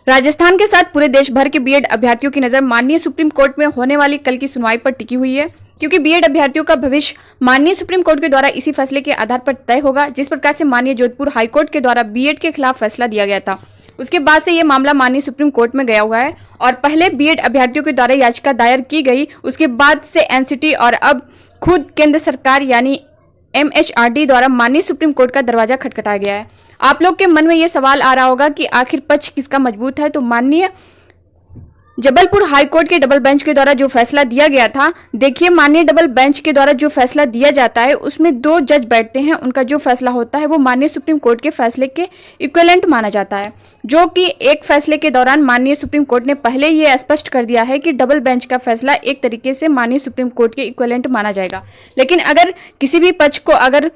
राजस्थान के साथ पूरे देश भर के बीएड अभ्यर्थियों की नजर माननीय सुप्रीम कोर्ट में होने वाली कल की सुनवाई पर टिकी हुई है, क्योंकि बीएड अभ्यर्थियों का भविष्य माननीय सुप्रीम कोर्ट के द्वारा इसी फैसले के आधार पर तय होगा। जिस प्रकार से माननीय जोधपुर हाईकोर्ट के द्वारा बीएड के खिलाफ फैसला दिया गया था, उसके बाद से ये मामला माननीय सुप्रीम कोर्ट में गया हुआ है और पहले बीएड अभ्यर्थियों के द्वारा याचिका दायर की गई, उसके बाद से एनसीटी और अब खुद केंद्र सरकार यानी एमएचआरडी द्वारा माननीय सुप्रीम कोर्ट का दरवाजा खटखटाया गया है। आप लोग के मन में ये सवाल आ रहा होगा कि आखिर पक्ष किसका मजबूत है। तो माननीय जबलपुर हाईकोर्ट के डबल बेंच के द्वारा जो फैसला दिया गया था, देखिए माननीय डबल बेंच के द्वारा जो फैसला दिया जाता है उसमें दो जज बैठते हैं। उनका जो फैसला होता है वो माननीय सुप्रीम कोर्ट के फैसले के इक्विवेलेंट माना जाता है, जो कि एक फैसले के दौरान माननीय सुप्रीम कोर्ट ने पहले ये स्पष्ट कर दिया है कि डबल बेंच का फैसला एक तरीके से माननीय सुप्रीम कोर्ट के इक्विवेलेंट माना जाएगा। लेकिन अगर किसी भी पक्ष को अगर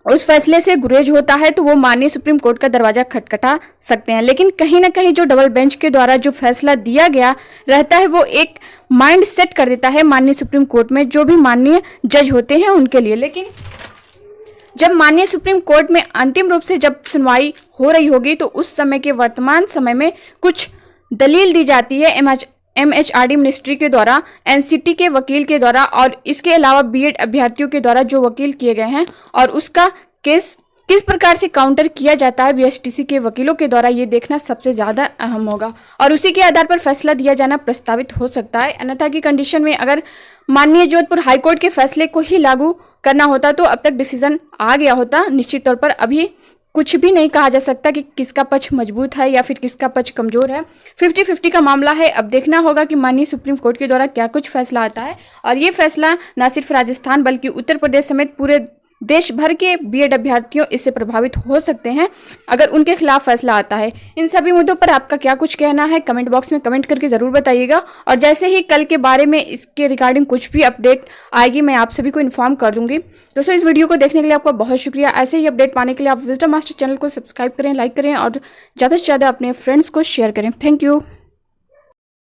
उस फैसले से गुरेज होता है तो वो माननीय सुप्रीम कोर्ट का दरवाजा खटखटा सकते हैं। लेकिन कहीं ना कहीं जो डबल बेंच के द्वारा जो फैसला दिया गया रहता है वो एक माइंड सेट कर देता है माननीय सुप्रीम कोर्ट में जो भी माननीय जज होते हैं उनके लिए। लेकिन जब माननीय सुप्रीम कोर्ट में अंतिम रूप से जब सुनवाई हो रही होगी तो उस समय के वर्तमान समय में कुछ दलील दी जाती है एमएचआरडी मिनिस्ट्री के द्वारा, एनसीटी के वकील के द्वारा और इसके अलावा बीएड अभ्यर्थियों के द्वारा जो वकील किए गए हैं और उसका केस किस प्रकार से काउंटर किया जाता है बीएसटीसी के वकीलों के द्वारा, ये देखना सबसे ज्यादा अहम होगा और उसी के आधार पर फैसला दिया जाना प्रस्तावित हो सकता है। अन्यथा की कंडीशन में अगर माननीय जोधपुर हाईकोर्ट के फैसले को ही लागू करना होता तो अब तक डिसीजन आ गया होता। निश्चित तौर पर अभी कुछ भी नहीं कहा जा सकता कि किसका पक्ष मजबूत है या फिर किसका पक्ष कमजोर है। 50-50 का मामला है। अब देखना होगा कि माननीय सुप्रीम कोर्ट के द्वारा क्या कुछ फैसला आता है और ये फैसला न सिर्फ राजस्थान बल्कि उत्तर प्रदेश समेत पूरे देश भर के बीएड अभ्यर्थियों इससे प्रभावित हो सकते हैं अगर उनके खिलाफ फैसला आता है। इन सभी मुद्दों पर आपका क्या कुछ कहना है कमेंट बॉक्स में कमेंट करके जरूर बताइएगा और जैसे ही कल के बारे में इसके रिगार्डिंग कुछ भी अपडेट आएगी मैं आप सभी को इन्फॉर्म कर दूंगी। दोस्तों इस वीडियो को देखने के लिए आपका बहुत शुक्रिया। ऐसे ही अपडेट पाने के लिए आप विजडम मास्टर चैनल को सब्सक्राइब करें, लाइक करें और ज़्यादा से ज़्यादा अपने फ्रेंड्स को शेयर करें। Thank you.